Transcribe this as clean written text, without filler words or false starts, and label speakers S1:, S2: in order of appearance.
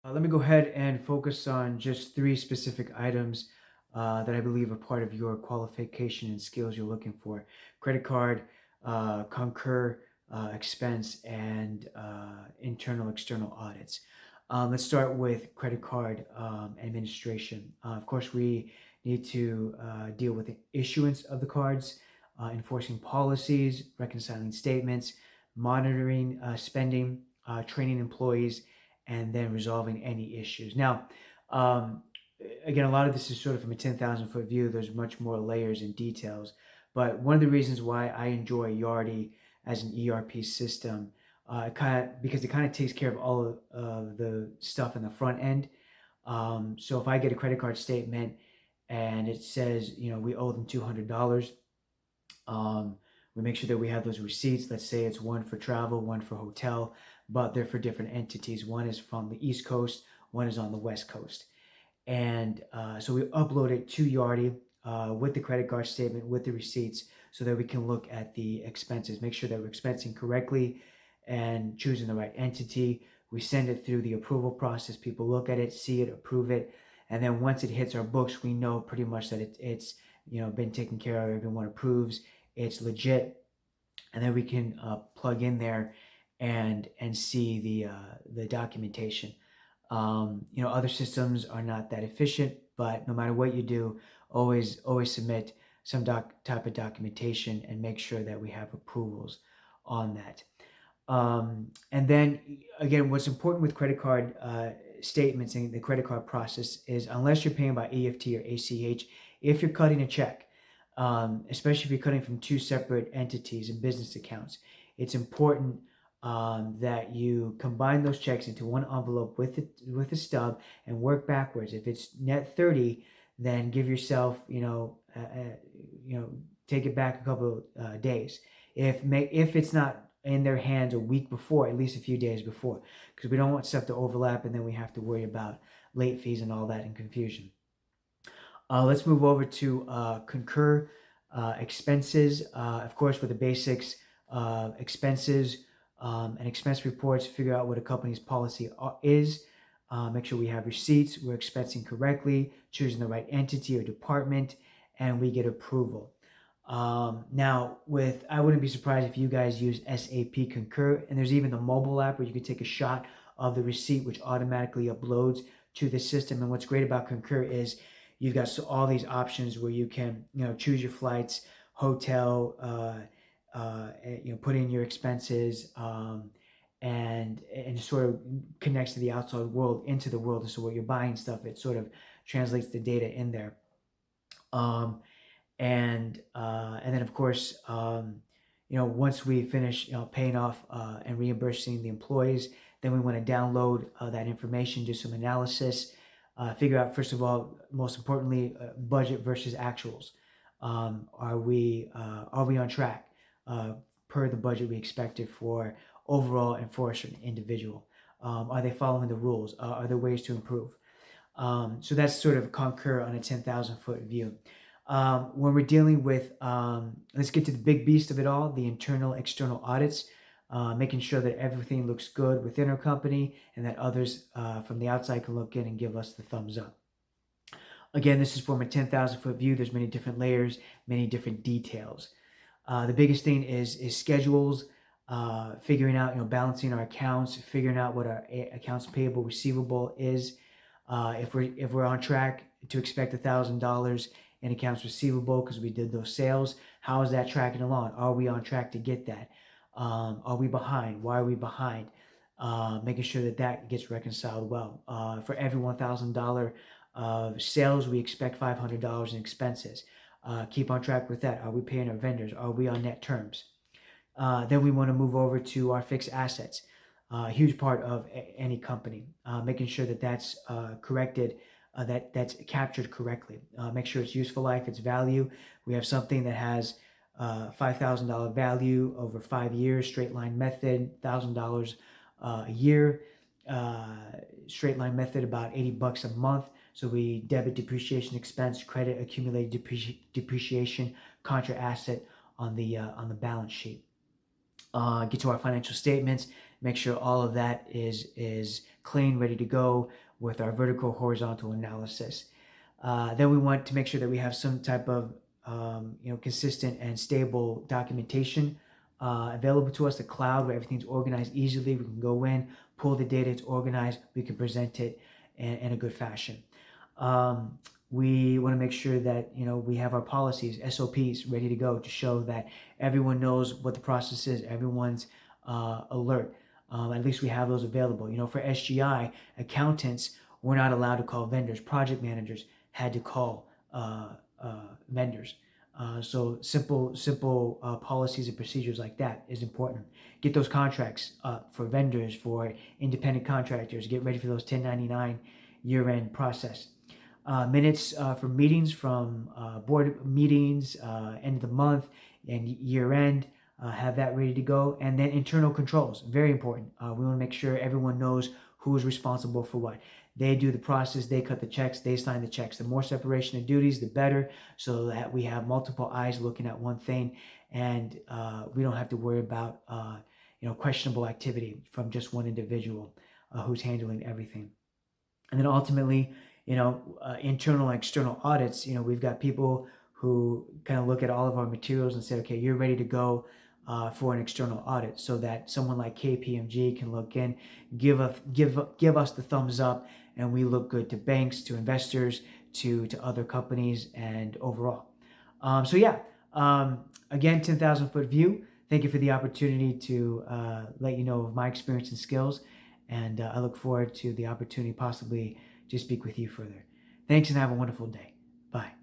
S1: Let me go ahead and focus on just three specific items that I believe are part of your qualification and skills you're looking for: credit card, Concur, expense, and internal external audits. Let's start with credit card administration. Of course, we need to deal with the issuance of the cards, enforcing policies, reconciling statements, monitoring spending, training employees, and then resolving any issues. Now, um, again, a lot of this is sort of from a 10,000 foot view. There's much more layers and details. But one of the reasons why I enjoy Yardi as an ERP system, because it kind of takes care of all of the stuff in the front end. So if I get a credit card statement and it says, we owe them $200, um, we make sure that we have those receipts. Let's say it's one for travel, one for hotel, but they're for different entities. One is from the East Coast, one is on the West Coast. And so we upload it to Yardi with the credit card statement, with the receipts, so that we can look at the expenses, make sure that we're expensing correctly and choosing the right entity. We send it through the approval process. People look at it, see it, approve it. And then once it hits our books, we know pretty much that it's been taken care of. Everyone approves. It's legit, and then we can plug in there and see the documentation. Other systems are not that efficient, but no matter what you do, always submit some type of documentation and make sure that we have approvals on that. And then again, what's important with credit card statements and the credit card process is, unless you're paying by EFT or ACH, if you're cutting a check, especially if you're cutting from two separate entities and business accounts, it's important that you combine those checks into one envelope with the stub and work backwards. If it's net 30, then give yourself, take it back a couple days. If it's not in their hands a week before, at least a few days before, because we don't want stuff to overlap and then we have to worry about late fees and all that and confusion. Let's move over to Concur expenses. Of course, with the basics, expenses and expense reports, figure out what a company's policy is. Make sure we have receipts, we're expensing correctly, choosing the right entity or department, and we get approval. Now, I wouldn't be surprised if you guys use SAP Concur, and there's even the mobile app where you can take a shot of the receipt, which automatically uploads to the system. And what's great about Concur is you've got all these options where you can, choose your flights, hotel, put in your expenses, and sort of connects to the outside world, into the world. So when you're buying stuff, it sort of translates the data in there. Um, and then of course, once we finish, paying off and reimbursing the employees, then we want to download that information, do some analysis, figure out, first of all, most importantly, budget versus actuals. Are we on track per the budget we expected for overall and for a certain individual? Are they following the rules? Are there ways to improve? So that's sort of Concur on a 10,000 foot view. When we're dealing with, let's get to the big beast of it all, the internal external audits, making sure that everything looks good within our company and that others from the outside can look in and give us the thumbs up. Again, this is from a 10,000 foot view. There's many different layers, many different details. The biggest thing is schedules, figuring out, balancing our accounts, figuring out what our accounts payable receivable is. If we're on track to expect $1,000 in accounts receivable because we did those sales, how is that tracking along? Are we on track to get that? Are we behind? Why are we behind? Making sure that gets reconciled well. For every $1,000 of sales, we expect $500 in expenses. Keep on track with that. Are we paying our vendors? Are we on net terms? Then we want to move over to our fixed assets. A huge part of any company, making sure that that's corrected, that's captured correctly. Make sure it's useful life, it's value. We have something that has $5,000 value over 5 years, straight line method, $1,000 a year, straight line method about $80 a month. So we debit depreciation expense, credit accumulated depreciation, contra asset on the balance sheet. Get to our financial statements, make sure all of that is clean, ready to go with our vertical horizontal analysis. Then we want to make sure that we have some type of consistent and stable documentation available to us, the cloud where everything's organized easily. We can go in, pull the data, it's organized, we can present it in a good fashion. We want to make sure that we have our policies, SOPs ready to go to show that everyone knows what the process is, everyone's alert. At least we have those available. For SGI, accountants were not allowed to call vendors. Project managers had to call vendors. So simple policies and procedures like that is important. Get those contracts up for vendors, for independent contractors. Get ready for those 1099 year-end process. Minutes for meetings, from board meetings, end of the month and year-end. Have that ready to go. And then internal controls, very important. We want to make sure everyone knows who is responsible for what. They do the process, they cut the checks, they sign the checks. The more separation of duties, the better, so that we have multiple eyes looking at one thing, and we don't have to worry about questionable activity from just one individual who's handling everything. And then ultimately, internal and external audits. We've got people who kind of look at all of our materials and say, okay, you're ready to go for an external audit, so that someone like KPMG can look in, give us the thumbs up, and we look good to banks, to investors, to other companies, and overall. Again, 10,000 foot view. Thank you for the opportunity to let you know of my experience and skills, and I look forward to the opportunity possibly to speak with you further. Thanks, and have a wonderful day. Bye.